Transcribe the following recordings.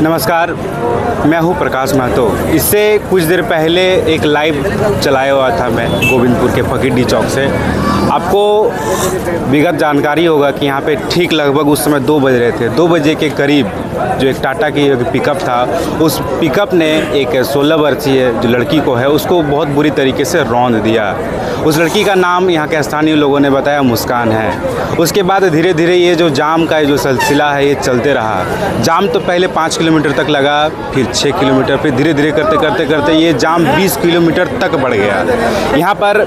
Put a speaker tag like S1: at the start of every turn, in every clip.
S1: नमस्कार, मैं हूं प्रकाश महतो। इससे कुछ देर पहले एक लाइव चलाया हुआ था मैं गोविंदपुर के फकीरडी चौक से। आपको विगत जानकारी होगा कि यहाँ पे ठीक लगभग उस समय 2 बज रहे थे। 2 बजे के करीब जो एक टाटा की एक पिकअप था, उस पिकअप ने एक 16 वर्षीय जो लड़की को है उसको बहुत बुरी तरीके से रौंद दिया। उस लड़की का नाम यहाँ के स्थानीय लोगों ने बताया मुस्कान है। उसके बाद धीरे धीरे ये जो जाम का जो सिलसिला है ये चलते रहा। जाम तो पहले 5 किलोमीटर तक लगा, फिर 6 किलोमीटर, फिर धीरे धीरे करते ये जाम 20 किलोमीटर तक बढ़ गया। यहाँ पर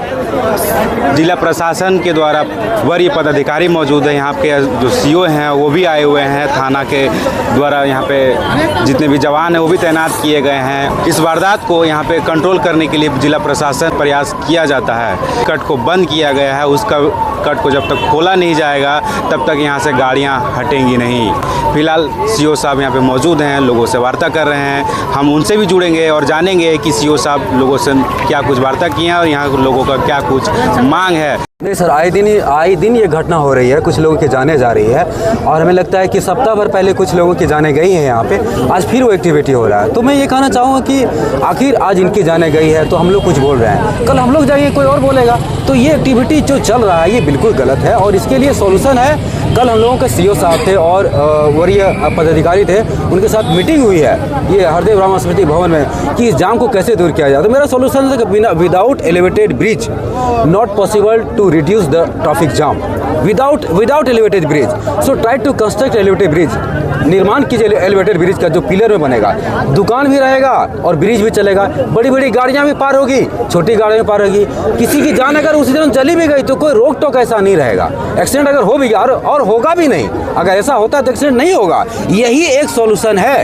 S1: जिला प्रशासन के द्वारा वरीय पदाधिकारी मौजूद है, यहाँ के जो सीओ हैं वो भी आए हुए हैं, थाना के द्वारा यहाँ पे जितने भी जवान हैं वो भी तैनात किए गए हैं। इस वारदात को यहाँ पे कंट्रोल करने के लिए जिला प्रशासन प्रयास किया जाता है। कट को बंद किया गया है, उसका कट को जब तक खोला नहीं जाएगा तब तक यहाँ से गाड़ियाँ हटेंगी नहीं। फिलहाल सीओ साहब यहाँ पे मौजूद हैं, लोगों से वार्ता कर रहे हैं। हम उनसे भी जुड़ेंगे और जानेंगे कि सीओ साहब लोगों से क्या कुछ वार्ता किए हैं और यहाँ लोगों का क्या कुछ मांग है।
S2: नहीं सर, आए दिन ये घटना हो रही है, कुछ लोगों की जाने जा रही है और हमें लगता है कि सप्ताह भर पहले कुछ लोगों की जाने गई हैं यहाँ पे, आज फिर वो एक्टिविटी हो रहा है। तो मैं ये कहना चाहूँगा कि आखिर आज इनकी जाने गई है तो हम लोग कुछ बोल रहे हैं, कल हम लोग जाएंगे कोई और बोलेगा। तो ये एक्टिविटी जो चल रहा है ये बिल्कुल गलत है और इसके लिए सॉल्यूशन है। कल हम लोगों के सीओ साहब थे और वरीय पदाधिकारी थे, उनके साथ मीटिंग हुई है ये हरदेव रामा स्मृति भवन में कि इस जाम को कैसे दूर किया जाए। तो मेरा सॉल्यूशन है कि without elevated bridge not possible to reduce the traffic jam without elevated bridge, so try to construct elevated bridge। निर्माण कीजिए एलिवेटेड ब्रिज का जो पिलर में बनेगा, दुकान भी रहेगा और ब्रिज भी चलेगा, बड़ी बड़ी गाड़ियां भी पार होगी, छोटी गाड़ियां भी पार होगी। किसी की जान अगर उसी दिन चली भी गई तो कोई रोक टोक ऐसा नहीं रहेगा। एक्सीडेंट अगर हो भी गया और होगा भी नहीं, अगर ऐसा होता है तो एक्सीडेंट नहीं होगा। यही एक सॉल्यूशन है।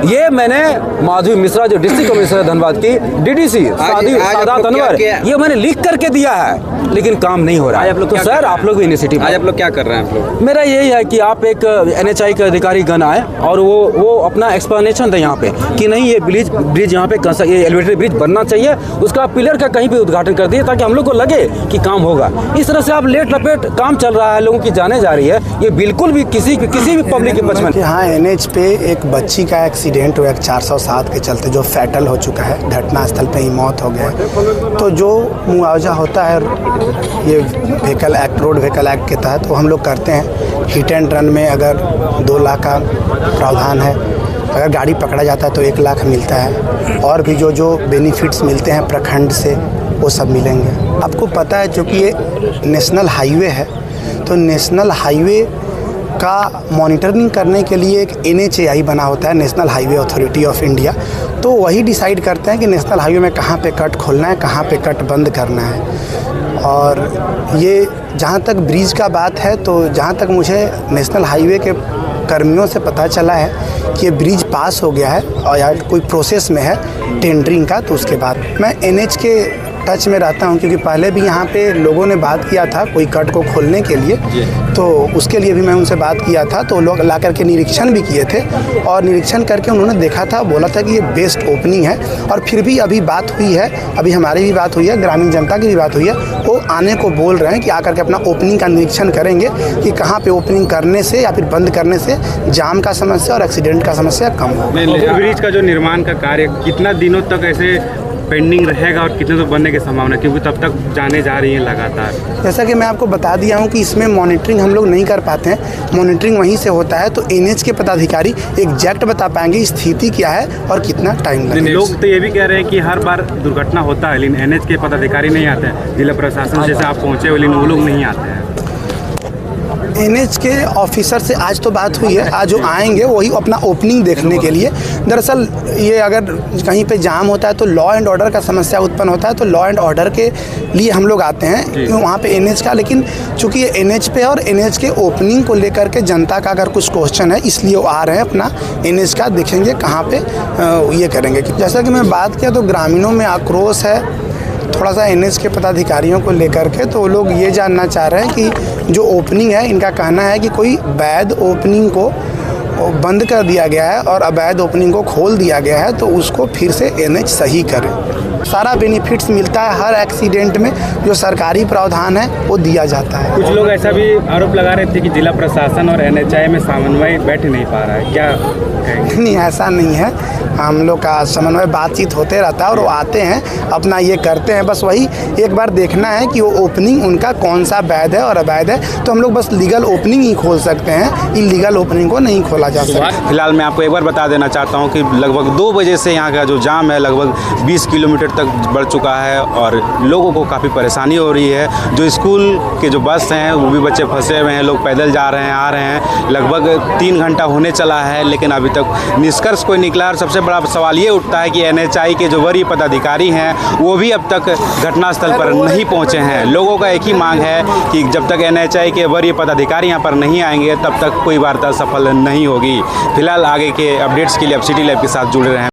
S2: ये मैंने माधवी मिश्रा जो डिस्ट्रिक्ट कमिश्नर धनबाद की डीडीसी सादात अनवर, ये मैंने लिख करके दिया है, लेकिन काम नहीं हो रहा है। तो सर आप लोग भी इनिशिएटिव,
S1: आज आप लोग क्या कर रहे हैं? आप लोग,
S2: मेरा यही है कि आप एक NHI के अधिकारी गण आए और वो अपना एक्सप्लेनेशन दे यहाँ पे कि नहीं ये ब्रिज यहाँ पे ये एलिवेटेड ब्रिज बनना चाहिए, उसका पिलर का कहीं भी उद्घाटन कर दिए ताकि हम लोग को लगे कि काम होगा। इस तरह से आप लेट लपेट काम चल रहा है, लोगों की जाने जा रही है, ये बिल्कुल भी किसी भी पब्लिक के बचपन।
S3: हाँ, NH पे एक बच्ची का एक्सीडेंट हुआ 407 के चलते, जो फैटल हो चुका है, घटनास्थल पे ही मौत हो गया। तो जो मुआवजा होता है ये vehicle act, road vehicle act के तहत वो हम लोग करते हैं। हिट एंड रन में अगर 2 लाख का प्रावधान है, अगर गाड़ी पकड़ा जाता है तो 1 लाख मिलता है, और भी जो बेनिफिट्स मिलते हैं प्रखंड से वो सब मिलेंगे। आपको पता है क्योंकि ये नेशनल हाईवे है, तो नेशनल हाईवे का मॉनिटरिंग करने के लिए एक NHAI बना होता है, national highway authority of India. तो वही डिसाइड करते हैं कि नेशनल हाईवे में कहाँ पे कट खोलना है, कहाँ पे कट बंद करना है। और ये जहाँ तक ब्रिज का बात है, तो जहाँ तक मुझे नेशनल हाईवे के कर्मियों से पता चला है कि ये ब्रिज पास हो गया है और यार कोई प्रोसेस में है टेंडरिंग का। तो उसके बाद मैं NH के टच में रहता हूं, क्योंकि पहले भी यहाँ पे लोगों ने बात किया था कोई कट को खोलने के लिए, तो उसके लिए भी मैं उनसे बात किया था। तो लोग ला करके निरीक्षण भी किए थे और निरीक्षण करके उन्होंने देखा था, बोला था कि ये बेस्ट ओपनिंग है। और फिर भी अभी बात हुई है, अभी हमारी भी बात हुई है, ग्रामीण जनता की भी बात हुई है, वो आने को बोल रहे हैं कि आकर के अपना ओपनिंग का निरीक्षण करेंगे कि कहाँ पे ओपनिंग करने से या फिर बंद करने से जाम का समस्या और एक्सीडेंट का समस्या कम हो।
S1: ब्रिज का जो निर्माण का कार्य कितना दिनों तक ऐसे पेंडिंग रहेगा और कितने तो बनने की संभावना, क्योंकि तब तक जाने जा रही है लगातार?
S3: जैसा कि मैं आपको बता दिया हूं कि इसमें मॉनिटरिंग हम लोग नहीं कर पाते हैं, मॉनिटरिंग वहीं से होता है। तो NH के पदाधिकारी एग्जैक्ट बता पाएंगे स्थिति क्या है और कितना टाइम लगेगा।
S1: लोग तो ये भी कह रहे हैं कि हर बार दुर्घटना होता है लेकिन NH के पदाधिकारी नहीं आते हैं, जिला प्रशासन जैसे आप पहुँचे लेकिन वो लोग नहीं आते हैं।
S3: NH के ऑफिसर से आज तो बात हुई है, आज जो आएंगे वही अपना ओपनिंग देखने के लिए। दरअसल ये अगर कहीं पे जाम होता है तो लॉ एंड ऑर्डर का समस्या उत्पन्न होता है, तो लॉ एंड ऑर्डर के लिए हम लोग आते हैं वहाँ पे NH का। लेकिन चूँकि ये NH पे और NH के ओपनिंग को लेकर के जनता का अगर कुछ क्वेश्चन है, इसलिए वो आ रहे हैं, अपना NH का देखेंगे कहाँ पे ये करेंगे। जैसा कि मैं बात किया तो ग्रामीणों में आक्रोश है थोड़ा सा NH के पदाधिकारियों को लेकर के। तो वो लोग ये जानना चाह रहे हैं कि जो ओपनिंग है, इनका कहना है कि कोई वैध ओपनिंग को बंद कर दिया गया है और अवैध ओपनिंग को खोल दिया गया है, तो उसको फिर से एनएच सही करें। सारा बेनिफिट्स मिलता है हर एक्सीडेंट में, जो सरकारी प्रावधान है वो दिया जाता है।
S1: कुछ लोग ऐसा भी आरोप लगा रहे थे कि जिला प्रशासन और एनएचआई में समन्वय बैठ नहीं पा रहा है, क्या कहेंगे?
S3: नहीं, ऐसा नहीं है। हम लोग का समन्वय बातचीत होते रहता है और वो आते हैं अपना ये करते हैं। बस वही एक बार देखना है कि वो ओपनिंग उनका कौन सा वैध है और अवैध है, तो हम लोग बस लीगल ओपनिंग ही खोल सकते हैं, इलीगल ओपनिंग को नहीं खोला जा सकता।
S1: फिलहाल मैं आपको एक बार बता देना चाहता हूँ कि लगभग 2 बजे से यहाँ का जो जाम है लगभग 20 किलोमीटर तक बढ़ चुका है और लोगों को काफ़ी परेशानी हो रही है। जो स्कूल के जो बस हैं वो भी बच्चे फंसे हुए हैं, लोग पैदल जा रहे हैं, आ रहे हैं। लगभग 3 घंटा होने चला है लेकिन अभी तक निष्कर्ष कोई निकला। और सबसे बड़ा सवाल ये उठता है कि एनएचआई के जो वरीय पदाधिकारी हैं वो भी अब तक घटनास्थल पर नहीं पहुंचे हैं। लोगों का एक ही मांग है कि जब तक एनएचआई के वरीय पदाधिकारी यहाँ पर नहीं आएंगे तब तक कोई वार्ता सफल नहीं होगी। फिलहाल आगे के अपडेट्स के लिए अब सिटी लाइव के साथ जुड़े रहें।